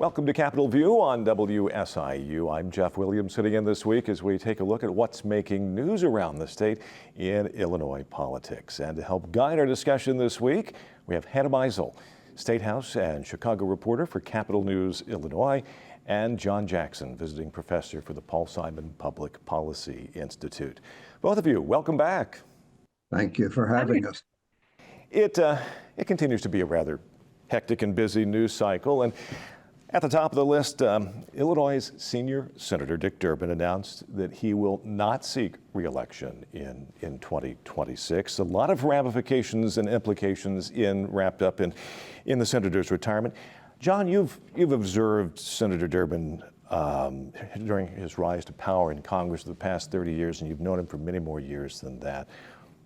Welcome to Capitol View on WSIU. I'm Jeff Williams, sitting in this week as we take a look at what's making news around the state in Illinois politics. And to help guide our discussion this week, we have Hannah Meisel, State House and Chicago reporter for Capitol News Illinois, and John Jackson, visiting professor for the Paul Simon Public Policy Institute. Both of you, welcome back. Thank you for having us. It continues to be a rather hectic and busy news cycle, and at the top of the list, Illinois' senior Senator Dick Durbin announced that he will not seek re-election in 2026. A lot of ramifications and implications wrapped up in the senator's retirement. John, you've observed Senator Durbin during his rise to power in Congress for the past 30 years, and you've known him for many more years than that.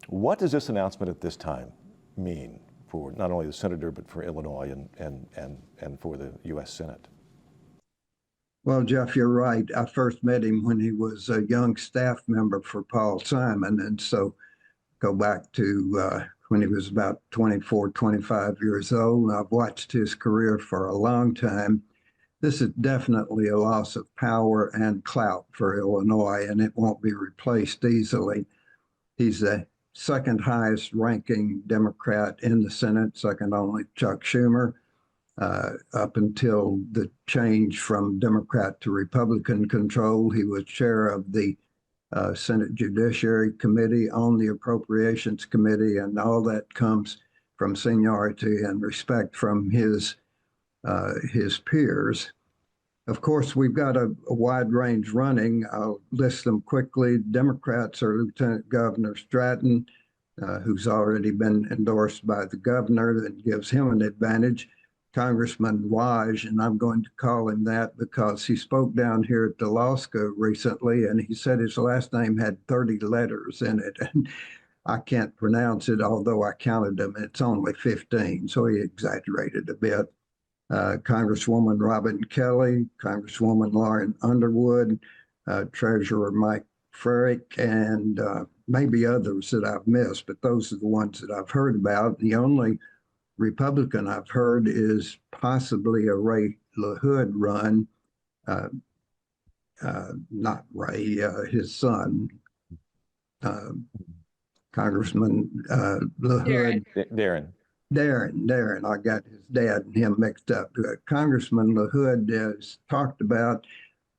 What does this announcement at this time mean for not only the senator, but for Illinois and for the U.S. Senate? Well, Jeff, you're right. I first met him when he was a young staff member for Paul Simon. And so go back to when he was about 24, 25 years old. I've watched his career for a long time. This is definitely a loss of power and clout for Illinois, and it won't be replaced easily. He's the second highest ranking Democrat in the Senate, second only Chuck Schumer. Up until the change from Democrat to Republican control, he was chair of the Senate Judiciary Committee, on the Appropriations Committee, and all that comes from seniority and respect from his peers. Of course, we've got a wide range running. I'll list them quickly. Democrats are Lieutenant Governor Stratton, who's already been endorsed by the governor. That gives him an advantage. Congressman Waj, and I'm going to call him that because he spoke down here at the law school recently, and he said his last name had 30 letters in it. And I can't pronounce it, although I counted them. It's only 15, so he exaggerated a bit. Congresswoman Robin Kelly, Congresswoman Lauren Underwood, Treasurer Mike Frerick, and maybe others that I've missed, but those are the ones that I've heard about. The only Republican I've heard is possibly a Ray LaHood run, not Ray, his son, Congressman LaHood. Darren, I got his dad and him mixed up. Congressman LaHood has talked about,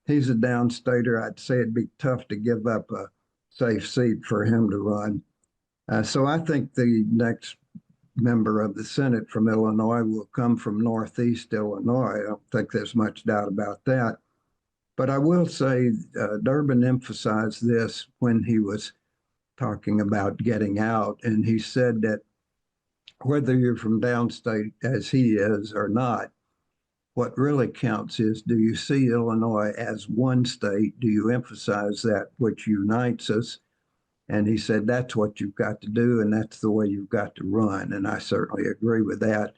he's a downstater. I'd say it'd be tough to give up a safe seat for him to run. So I think the next member of the Senate from Illinois will come from Northeast Illinois. I don't think there's much doubt about that. But I will say Durbin emphasized this when he was talking about getting out, and he said that whether you're from downstate as he is or not, what really counts is, do you see Illinois as one state? Do you emphasize that which unites us? And he said, that's what you've got to do, and that's the way you've got to run. And I certainly agree with that.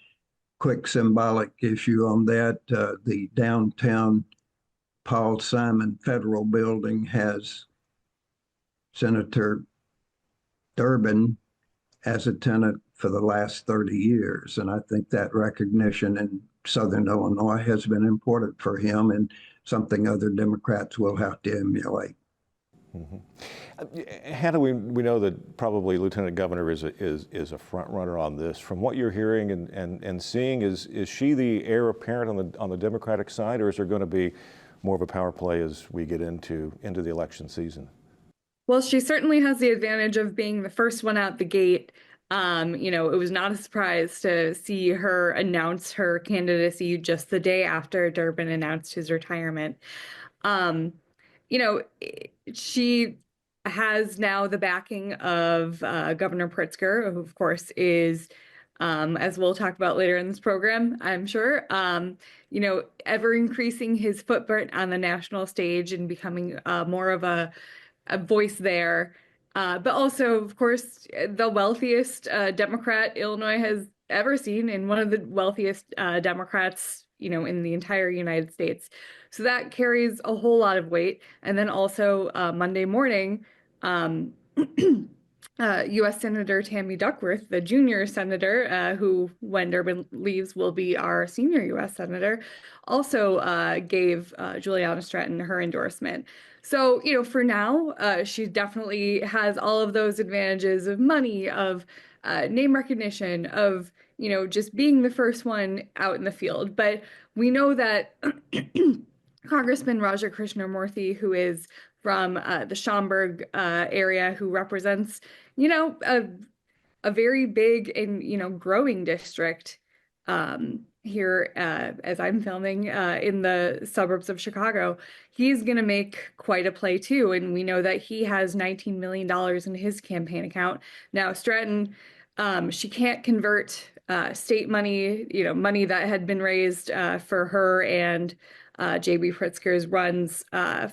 Quick symbolic issue on that, the downtown Paul Simon Federal Building has Senator Durbin as a tenant for the last 30 years. And I think that recognition in Southern Illinois has been important for him, and something other Democrats will have to emulate. Mm-hmm. Hannah, we know that probably Lieutenant Governor is a front runner on this. From what you're hearing and seeing, is she the heir apparent on the Democratic side, or is there going to be more of a power play as we get into the election season? Well, she certainly has the advantage of being the first one out the gate. It was not a surprise to see her announce her candidacy just the day after Durbin announced his retirement. She has now the backing of Governor Pritzker, who, of course, is, as we'll talk about later in this program, I'm sure, ever increasing his footprint on the national stage and becoming more of a voice there. But also, of course, the wealthiest Democrat Illinois has ever seen, and one of the wealthiest Democrats, in the entire United States. So that carries a whole lot of weight. And then also Monday morning, U.S. Senator Tammy Duckworth, the junior senator, who, when Durbin leaves, will be our senior U.S. senator, also gave Juliana Stratton her endorsement. So, for now, she definitely has all of those advantages of money, of name recognition, of, just being the first one out in the field. But we know that Congressman Raja Krishnamurthy, who is from the Schaumburg area, who represents, a very big and, growing district here as I'm filming in the suburbs of Chicago. He's going to make quite a play too. And we know that he has $19 million in his campaign account. Now, Stratton, she can't convert state money, money that had been raised for her and J.B. Pritzker's runs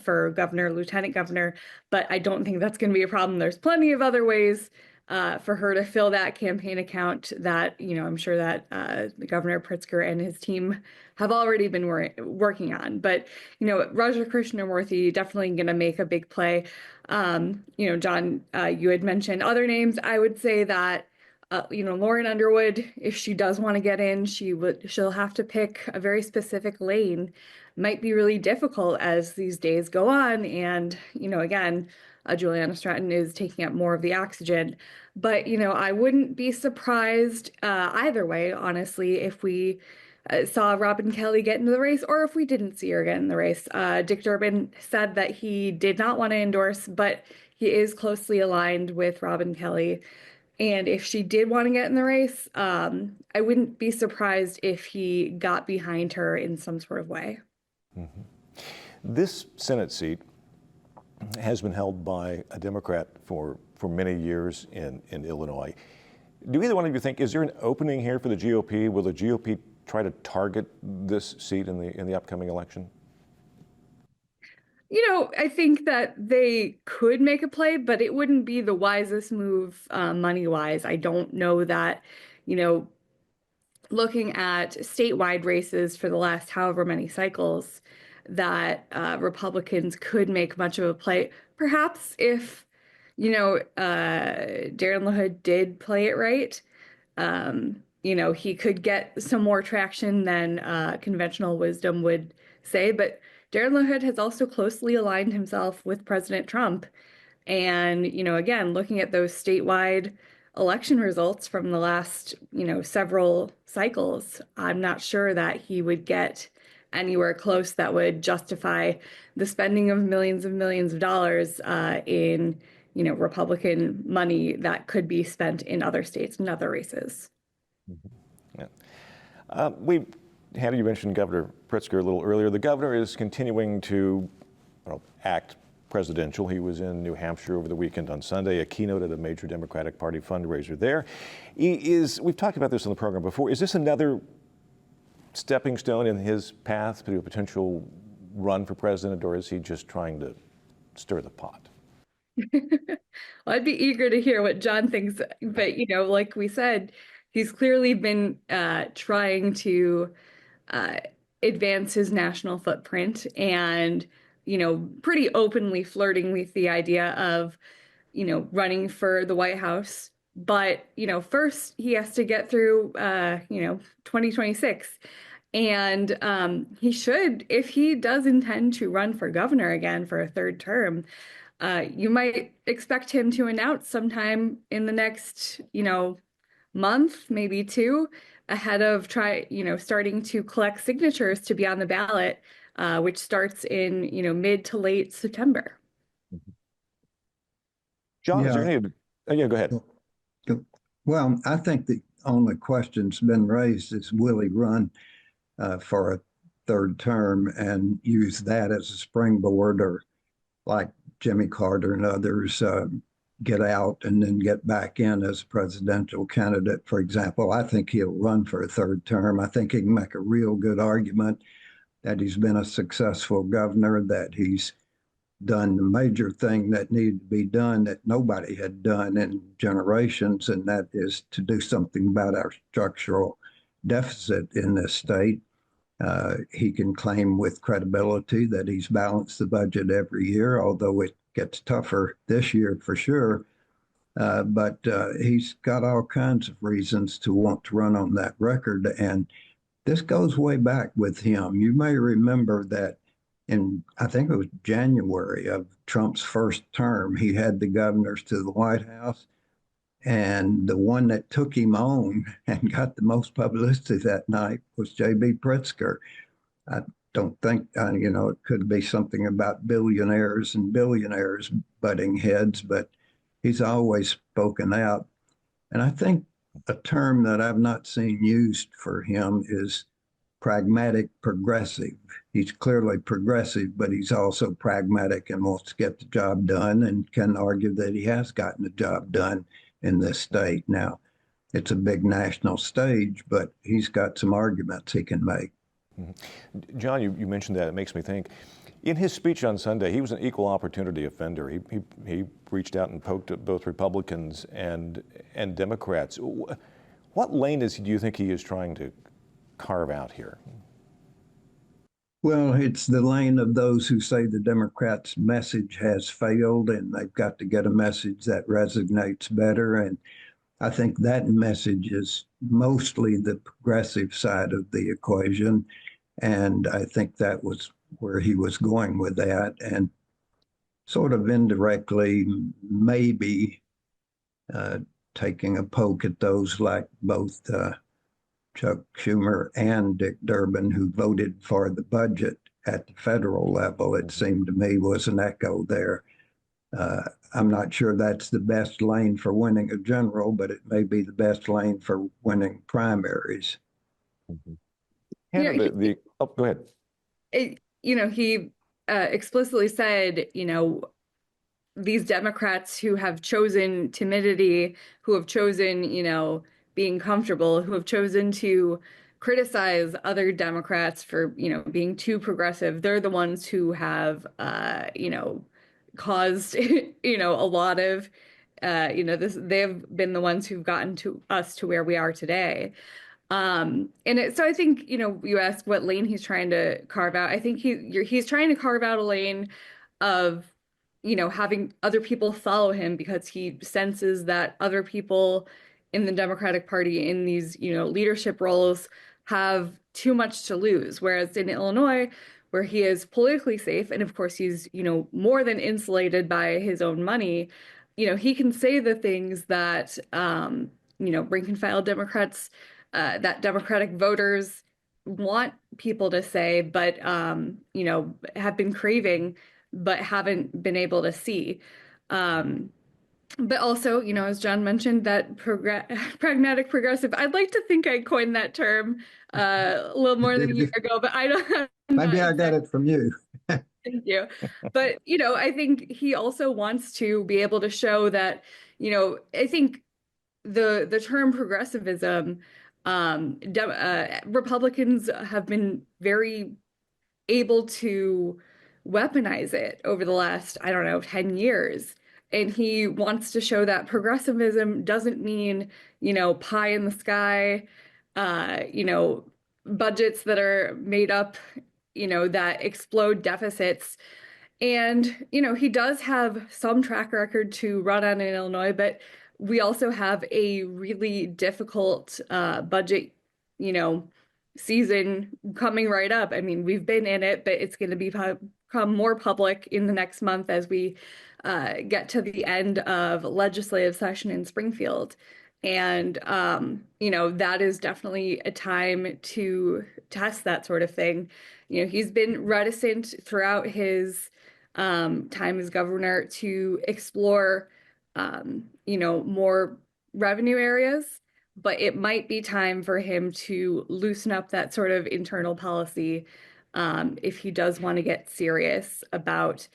for governor, lieutenant governor, but I don't think that's going to be a problem. There's plenty of other ways for her to fill that campaign account that, I'm sure that the Governor Pritzker and his team have already been working on. But, Raja Krishnamurthy definitely going to make a big play. John, you had mentioned other names. I would say that Lauren Underwood, if she does want to get in, she'll have to pick a very specific lane. Might be really difficult as these days go on. And, again, Juliana Stratton is taking up more of the oxygen. But, I wouldn't be surprised either way, honestly, if we saw Robin Kelly get into the race or if we didn't see her get in the race. Dick Durbin said that he did not want to endorse, but he is closely aligned with Robin Kelly. And if she did want to get in the race, I wouldn't be surprised if he got behind her in some sort of way. Mm-hmm. This Senate seat has been held by a Democrat for many years in Illinois. Do either one of you think, is there an opening here for the GOP? Will the GOP try to target this seat in the upcoming election? I think that they could make a play, but it wouldn't be the wisest move money-wise. I don't know that, looking at statewide races for the last however many cycles, that Republicans could make much of a play. Perhaps if, Darren LaHood did play it right, he could get some more traction than conventional wisdom would say. But Darren LaHood has also closely aligned himself with President Trump. And, again, looking at those statewide election results from the last, several cycles, I'm not sure that he would get anywhere close that would justify the spending of millions of dollars in, Republican money that could be spent in other states and other races. Mm-hmm. Yeah. Hannah, you mentioned Governor Pritzker a little earlier. The governor is continuing to act presidential. He was in New Hampshire over the weekend on Sunday, a keynote at a major Democratic Party fundraiser there. We've talked about this on the program before. Is this another stepping stone in his path to a potential run for president, or is he just trying to stir the pot? Well, I'd be eager to hear what John thinks, but like we said, he's clearly been trying to advance his national footprint and, pretty openly flirting with the idea of, running for the White House. But, first he has to get through, 2026. And he should, if he does intend to run for governor again for a third term, you might expect him to announce sometime in the next, month, maybe two, ahead of starting to collect signatures to be on the ballot, which starts in, mid to late September. John, is there any? Yeah, go ahead. Well, I think the only question's been raised is will he run for a third term and use that as a springboard, or like Jimmy Carter and others, get out and then get back in as a presidential candidate, for example. I think he'll run for a third term. I think he can make a real good argument that he's been a successful governor, that he's done the major thing that needed to be done that nobody had done in generations, and that is to do something about our structural deficit in this state. He can claim with credibility that he's balanced the budget every year, although it gets tougher this year for sure. but he's got all kinds of reasons to want to run on that record. And this goes way back with him. You may remember that I think it was January of Trump's first term, he had the governors to the White House. And the one that took him on and got the most publicity that night was J.B. Pritzker. I don't think, it could be something about billionaires and billionaires butting heads, but he's always spoken out. And I think a term that I've not seen used for him is pragmatic progressive. He's clearly progressive, but he's also pragmatic and wants to get the job done and can argue that he has gotten the job done in this state. Now, it's a big national stage, but he's got some arguments he can make. Mm-hmm. John, you mentioned that. It makes me think. In his speech on Sunday, he was an equal opportunity offender. He reached out and poked at both Republicans and Democrats. What lane do you think he is trying to carve out here? Well, it's the lane of those who say the Democrats' message has failed and they've got to get a message that resonates better. And I think that message is mostly the progressive side of the equation. And I think that was where he was going with that. And sort of indirectly, maybe taking a poke at those like both Chuck Schumer and Dick Durbin, who voted for the budget at the federal level, it seemed to me was an echo there. I'm not sure that's the best lane for winning a general, but it may be the best lane for winning primaries. Mm-hmm. Hannah, go ahead. He explicitly said, these Democrats who have chosen timidity, who have chosen, being comfortable, who have chosen to criticize other Democrats for, being too progressive, they're the ones who have, caused, a lot of, they've been the ones who've gotten to us to where we are today. So I think, you ask what lane he's trying to carve out. I think he's trying to carve out a lane of, having other people follow him because he senses that other people in the Democratic Party in these, leadership roles have too much to lose. Whereas in Illinois, where he is politically safe, and of course he's, more than insulated by his own money, he can say the things that, rank and file Democrats, that Democratic voters want people to say, but, have been craving, but haven't been able to see. But also, as John mentioned, that pragmatic progressive, I'd like to think I coined that term a little more than a year ago, but I don't. Maybe I got it from you. Thank you. But, I think he also wants to be able to show that, I think the term progressivism, Republicans have been very able to weaponize it over the last, 10 years. And he wants to show that progressivism doesn't mean, pie in the sky, budgets that are made up, that explode deficits. And, he does have some track record to run on in Illinois, but we also have a really difficult budget, season coming right up. I mean, we've been in it, but it's going to become more public in the next month as we get to the end of legislative session in Springfield. And, that is definitely a time to test that sort of thing. He's been reticent throughout his time as governor to explore, more revenue areas, but it might be time for him to loosen up that sort of internal policy if he does want to get serious about,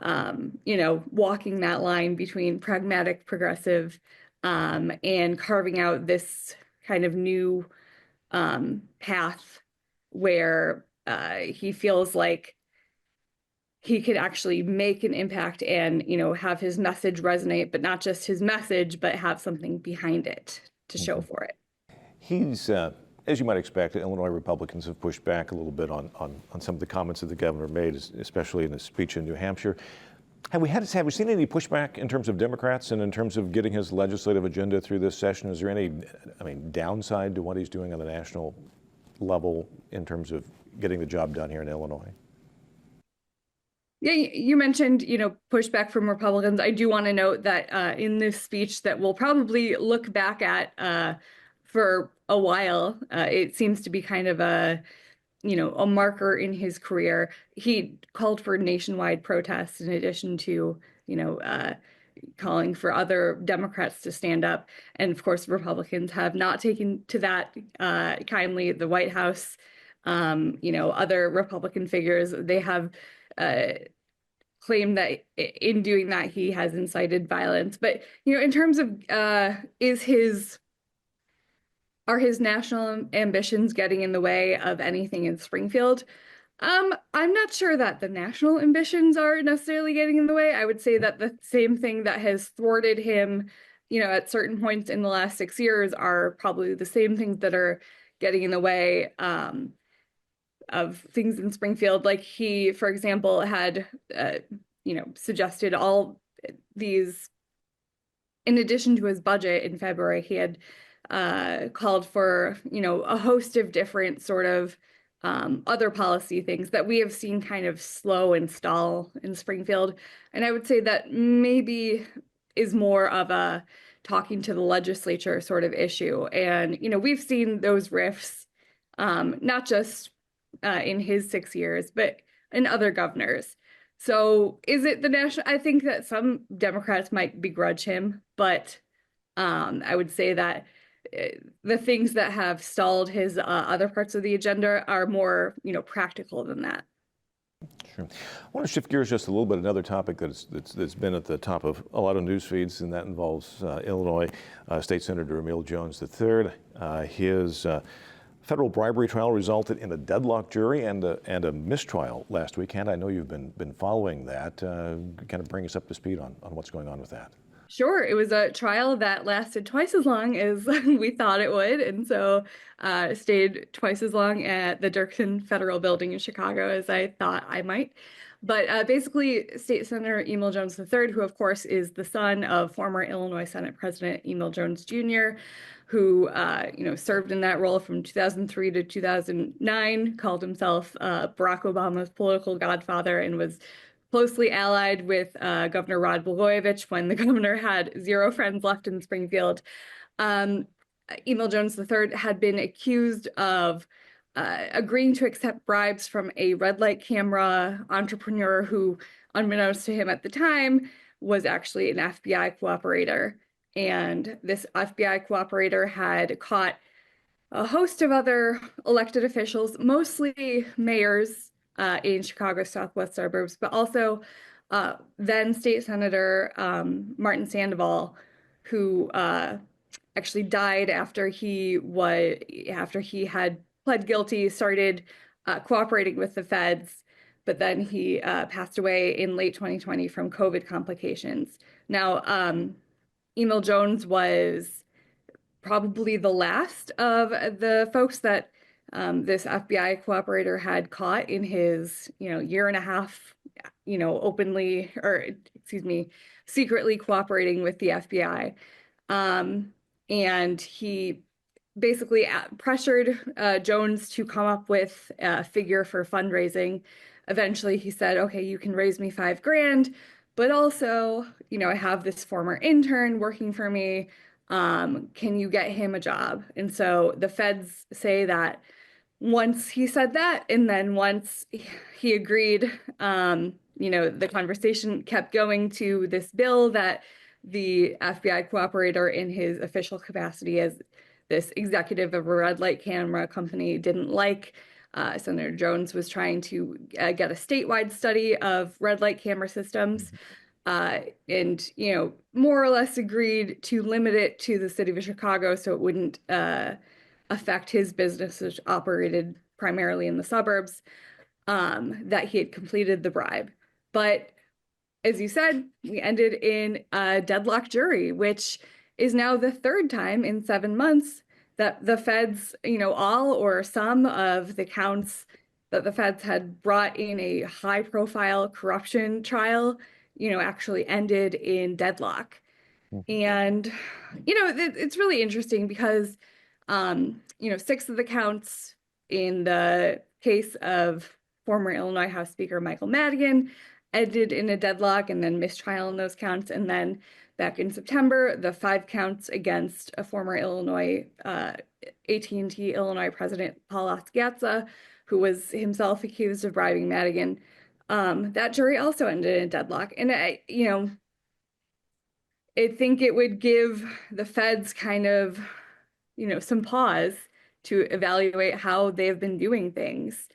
walking that line between pragmatic, progressive, and carving out this kind of new path where he feels like he could actually make an impact and, have his message resonate, but not just his message, but have something behind it to show for it. He's, as you might expect, Illinois Republicans have pushed back a little bit on some of the comments that the governor made, especially in his speech in New Hampshire. Have we seen any pushback in terms of Democrats and in terms of getting his legislative agenda through this session? Is there any, downside to what he's doing on the national level in terms of getting the job done here in Illinois? Yeah, you mentioned, pushback from Republicans. I do want to note that in this speech that we'll probably look back at for a while, it seems to be kind of a marker in his career. He called for nationwide protests in addition to, calling for other Democrats to stand up. And of course, Republicans have not taken to that kindly. The White House, other Republican figures, they have claimed that in doing that, he has incited violence. But, in terms of are his national ambitions getting in the way of anything in Springfield? I'm not sure that the national ambitions are necessarily getting in the way. I would say that the same thing that has thwarted him, at certain points in the last 6 years are probably the same things that are getting in the way of things in Springfield. Like he, for example, had, suggested all these, in addition to his budget in February, he had called for, a host of different sort of other policy things that we have seen kind of slow and stall in Springfield. And I would say that maybe is more of a talking to the legislature sort of issue. And, we've seen those rifts, not just in his 6 years, but in other governors. So is it the national? I think that some Democrats might begrudge him, but I would say that the things that have stalled his other parts of the agenda are more, practical than that. Sure. I want to shift gears just a little bit. Another topic that's been at the top of a lot of news feeds, and that involves Illinois State Senator Emil Jones III. His federal bribery trial resulted in a deadlock jury and a mistrial last weekend. I know you've been following that. Kind of bring us up to speed on what's going on with that. Sure. It was a trial that lasted twice as long as we thought it would. And so stayed twice as long at the Dirksen Federal Building in Chicago as I thought I might. But basically, State Senator Emil Jones III, who of course is the son of former Illinois Senate President Emil Jones Jr., who served in that role from 2003 to 2009, called himself Barack Obama's political godfather, and was closely allied with Governor Rod Blagojevich when the governor had zero friends left in Springfield. Emil Jones III had been accused of agreeing to accept bribes from a red light camera entrepreneur who, unbeknownst to him at the time, was actually an FBI cooperator. And this FBI cooperator had caught a host of other elected officials, mostly mayors in Chicago's southwest suburbs, but also then State Senator Martin Sandoval, who actually died after he had pled guilty, started cooperating with the feds, but then he passed away in late 2020 from COVID complications. Now, Emil Jones was probably the last of the folks that this FBI cooperator had caught in his, year and a half, secretly cooperating with the FBI. And he basically pressured Jones to come up with a figure for fundraising. Eventually he said, okay, you can raise me $5,000, but also, I have this former intern working for me. Can you get him a job? And so the feds say that once he said that, and then once he agreed, the conversation kept going to this bill that the FBI cooperator in his official capacity as this executive of a red light camera company didn't like. Senator Jones was trying to get a statewide study of red light camera systems. And, more or less agreed to limit it to the city of Chicago so it wouldn't affect his business, which operated primarily in the suburbs, that he had completed the bribe. But as you said, we ended in a deadlock jury, which is now the third time in 7 months that the feds, all or some of the counts that the feds had brought in a high-profile corruption trial, actually ended in deadlock. And, it's really interesting because, 6 of the counts in the case of former Illinois House Speaker Michael Madigan ended in a deadlock and then mistrial in those counts. And then back in September, the 5 counts against a former AT&T Illinois president, Paul Osgatza, who was himself accused of bribing Madigan, that jury also ended in a deadlock. And I think it would give the feds kind of, some pause to evaluate how they've been doing things.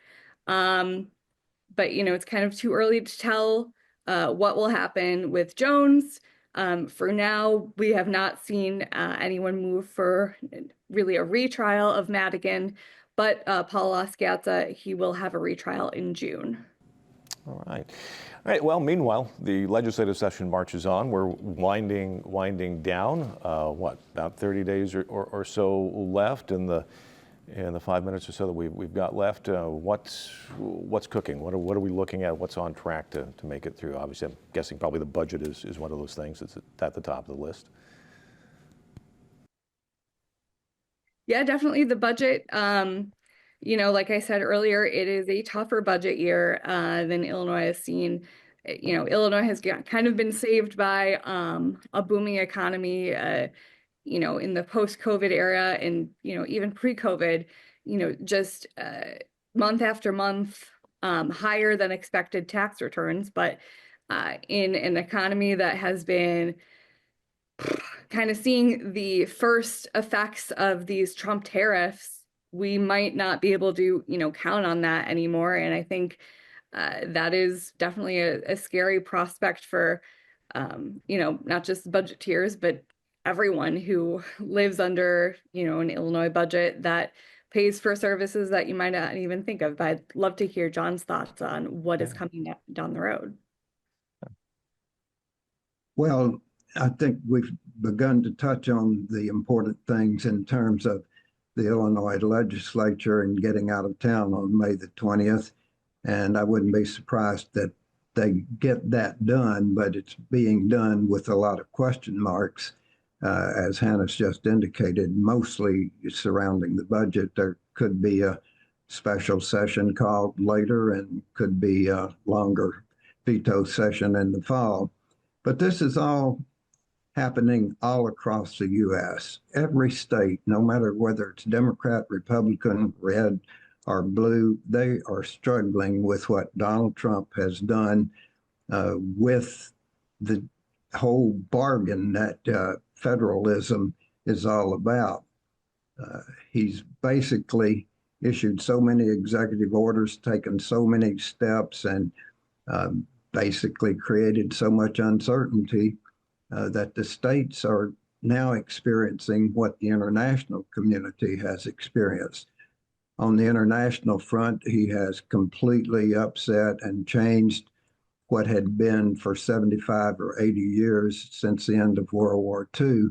But, it's kind of too early to tell what will happen with Jones. For now, we have not seen anyone move for really a retrial of Madigan, but Paul Osgatza, he will have a retrial in June. All right. All right. Well, meanwhile, the legislative session marches on. We're winding down. About 30 days or so left in the 5 minutes or so that we've got left. What's cooking? What are we looking at? What's on track to make it through? Obviously, I'm guessing probably the budget is one of those things that's at the top of the list. Yeah, definitely the budget. Like I said earlier, it is a tougher budget year than Illinois has seen. Illinois has kind of been saved by a booming economy, in the post-COVID era and, even pre-COVID, just month after month, higher than expected tax returns. But in an economy that has been kind of seeing the first effects of these Trump tariffs, we might not be able to, count on that anymore. And I think that is definitely a scary prospect for, not just budgeteers, but everyone who lives under, an Illinois budget that pays for services that you might not even think of. But I'd love to hear John's thoughts on what is coming down the road. Well, I think we've begun to touch on the important things in terms of the Illinois legislature and getting out of town on May the 20th. And I wouldn't be surprised that they get that done, but it's being done with a lot of question marks, as Hannah's just indicated, mostly surrounding the budget. There could be a special session called later and could be a longer veto session in the fall. But this is all happening all across the U.S. Every state, no matter whether it's Democrat, Republican, red, or blue, they are struggling with what Donald Trump has done with the whole bargain that federalism is all about. He's basically issued so many executive orders, taken so many steps, and basically created so much uncertainty that the states are now experiencing what the international community has experienced. On the international front, he has completely upset and changed what had been for 75 or 80 years since the end of World War II,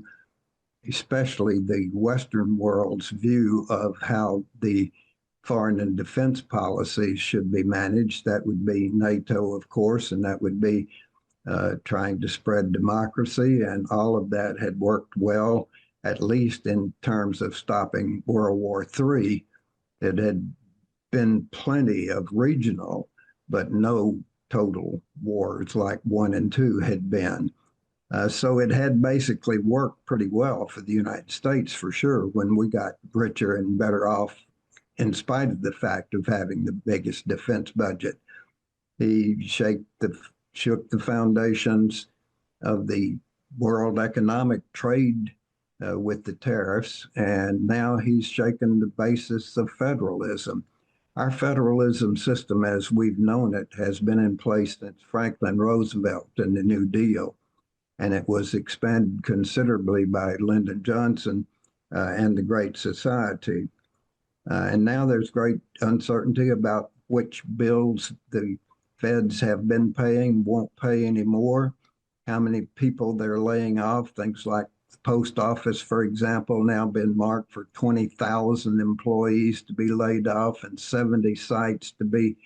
especially the Western world's view of how the foreign and defense policies should be managed. That would be NATO, of course, and that would be trying to spread democracy, and all of that had worked well, at least in terms of stopping World War III. It had been plenty of regional, but no total wars like 1 and 2 had been. So it had basically worked pretty well for the United States, for sure, when we got richer and better off, in spite of the fact of having the biggest defense budget. He shook the foundations of the world economic trade with the tariffs, and now he's shaken the basis of federalism. Our federalism system, as we've known it, has been in place since Franklin Roosevelt and the New Deal, and it was expanded considerably by Lyndon Johnson and the Great Society. And now there's great uncertainty about which bills the feds have been paying, won't pay anymore, how many people they're laying off. Things like the post office, for example, now been marked for 20,000 employees to be laid off and 70 sites to be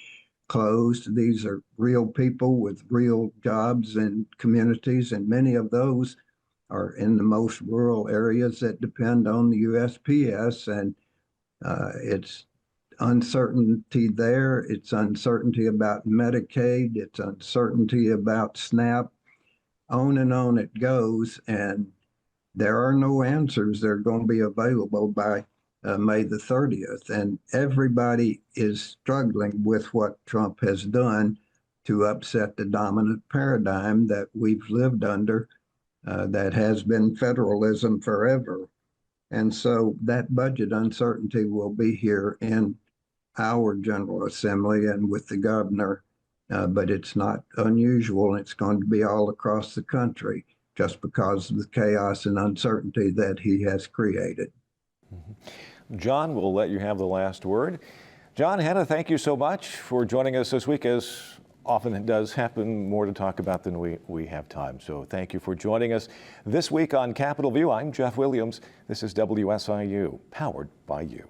closed. These are real people with real jobs and communities, and many of those are in the most rural areas that depend on the USPS, and it's uncertainty there. It's uncertainty about Medicaid. It's uncertainty about SNAP. On and on it goes, and there are no answers that are going to be available by May the 30th. And everybody is struggling with what Trump has done to upset the dominant paradigm that we've lived under, that has been federalism forever. And so that budget uncertainty will be here in our General Assembly and with the governor, but it's not unusual. It's going to be all across the country just because of the chaos and uncertainty that he has created. John, we'll let you have the last word. John, Hannah, thank you so much for joining us this week. As often it does happen, more to talk about than we have time. So thank you for joining us this week on Capitol View. I'm Jeff Williams. This is WSIU, powered by you.